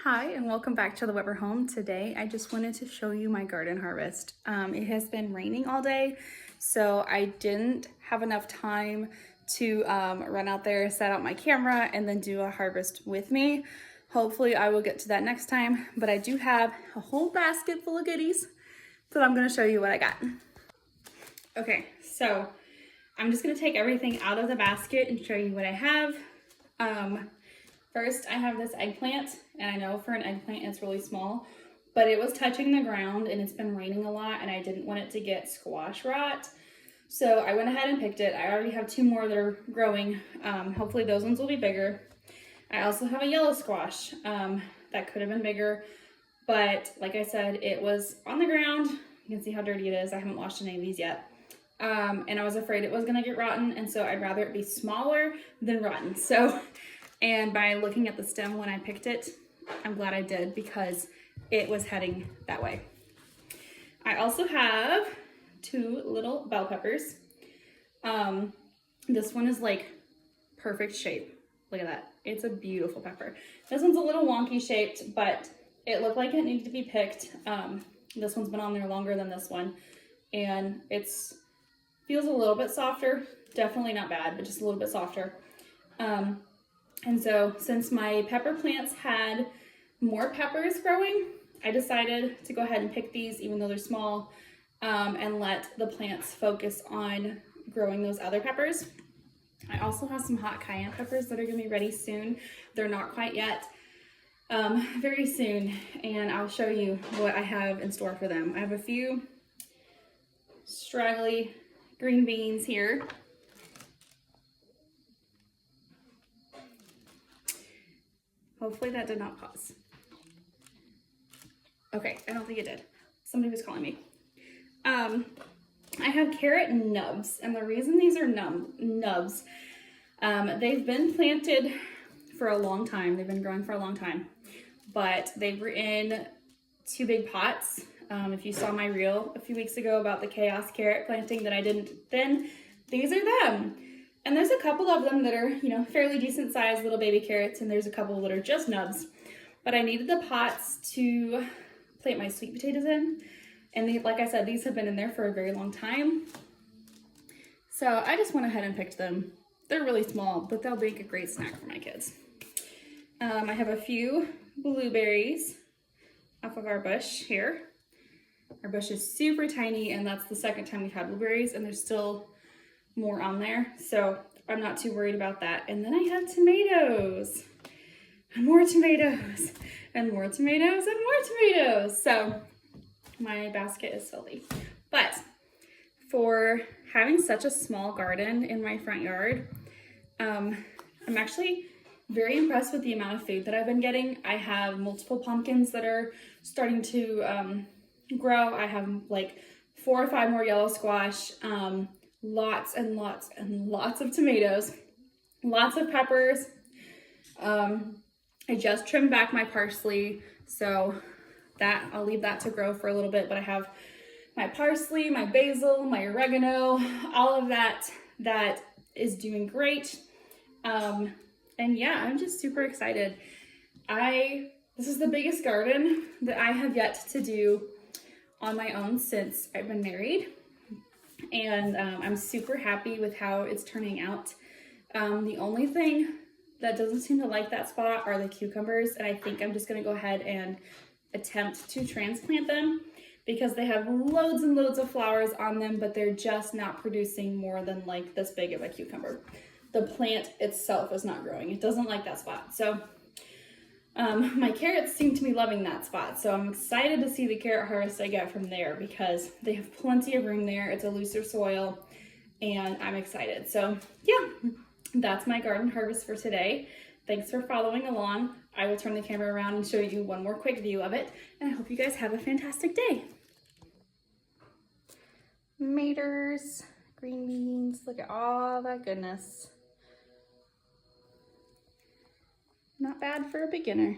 Hi, and welcome back to the Weber home. Today, I just wanted to show you my garden harvest. It has been raining all day, so I didn't have enough time to run out there, set out my camera, and then do a harvest with me. Hopefully, I will get to that next time, but I do have a whole basket full of goodies, so I'm gonna show you what I got. Okay, so I'm just gonna take everything out of the basket and show you what I have. First, I have this eggplant, and I know for an eggplant it's really small, but it was touching the ground and it's been raining a lot and I didn't want it to get squash rot. So I went ahead and picked it. I already have two more that are growing. Hopefully those ones will be bigger. I also have a yellow squash that could have been bigger, but like I said, it was on the ground. You can see how dirty it is. I haven't washed any of these yet. And I was afraid it was gonna get rotten, and so I'd rather it be smaller than rotten. And by looking at the stem when I picked it, I'm glad I did because it was heading that way. I also have two little bell peppers. This one is like perfect shape. Look at that. It's a beautiful pepper. This one's a little wonky shaped, but it looked like it needed to be picked. This one's been on there longer than this one, and feels a little bit softer. Definitely not bad, but just a little bit softer. And so since my pepper plants had more peppers growing, I decided to go ahead and pick these even though they're small, and let the plants focus on growing those other peppers. I also have some hot cayenne peppers that are gonna be ready soon. They're not quite yet, very soon, and I'll show you what I have in store for them. I have a few straggly green beans here. Hopefully that did not pause. Okay, I don't think it did. Somebody was calling me. I have carrot nubs, and the reason these are nubs, they've been planted for a long time. They've been growing for a long time, but they were in two big pots. If you saw my reel a few weeks ago about the chaos carrot planting that I didn't then, these are them. And there's a couple of them that are, fairly decent sized little baby carrots, and there's a couple that are just nubs. But I needed the pots to plant my sweet potatoes in. And like I said, these have been in there for a very long time. So I just went ahead and picked them. They're really small, but they'll make a great snack for my kids. I have a few blueberries off of our bush here. Our bush is super tiny, and that's the second time we've had blueberries, and there's still more on there, so I'm not too worried about that. And then I have tomatoes, and more tomatoes, and more tomatoes, and more tomatoes. So my basket is filthy. But for having such a small garden in my front yard, I'm actually very impressed with the amount of food that I've been getting. I have multiple pumpkins that are starting to grow. I have like 4 or 5 more yellow squash, lots and lots and lots of tomatoes, lots of peppers. I just trimmed back my parsley, so that I'll leave that to grow for a little bit, but I have my parsley, my basil, my oregano, all of that is doing great. And yeah, I'm just super excited. This is the biggest garden that I have yet to do on my own since I've been married. And I'm super happy with how it's turning out. The only thing that doesn't seem to like that spot are the cucumbers, and I think I'm just gonna go ahead and attempt to transplant them because they have loads and loads of flowers on them, but they're just not producing more than like this big of a cucumber. The plant itself is not growing. It doesn't like that spot. So my carrots seem to be loving that spot, so I'm excited to see the carrot harvest I get from there because they have plenty of room there. It's a looser soil, and I'm excited. So yeah, that's my garden harvest for today. Thanks for following along. I will turn the camera around and show you one more quick view of it, and I hope you guys have a fantastic day. Tomatoes, green beans, look at all that goodness. Not bad for a beginner.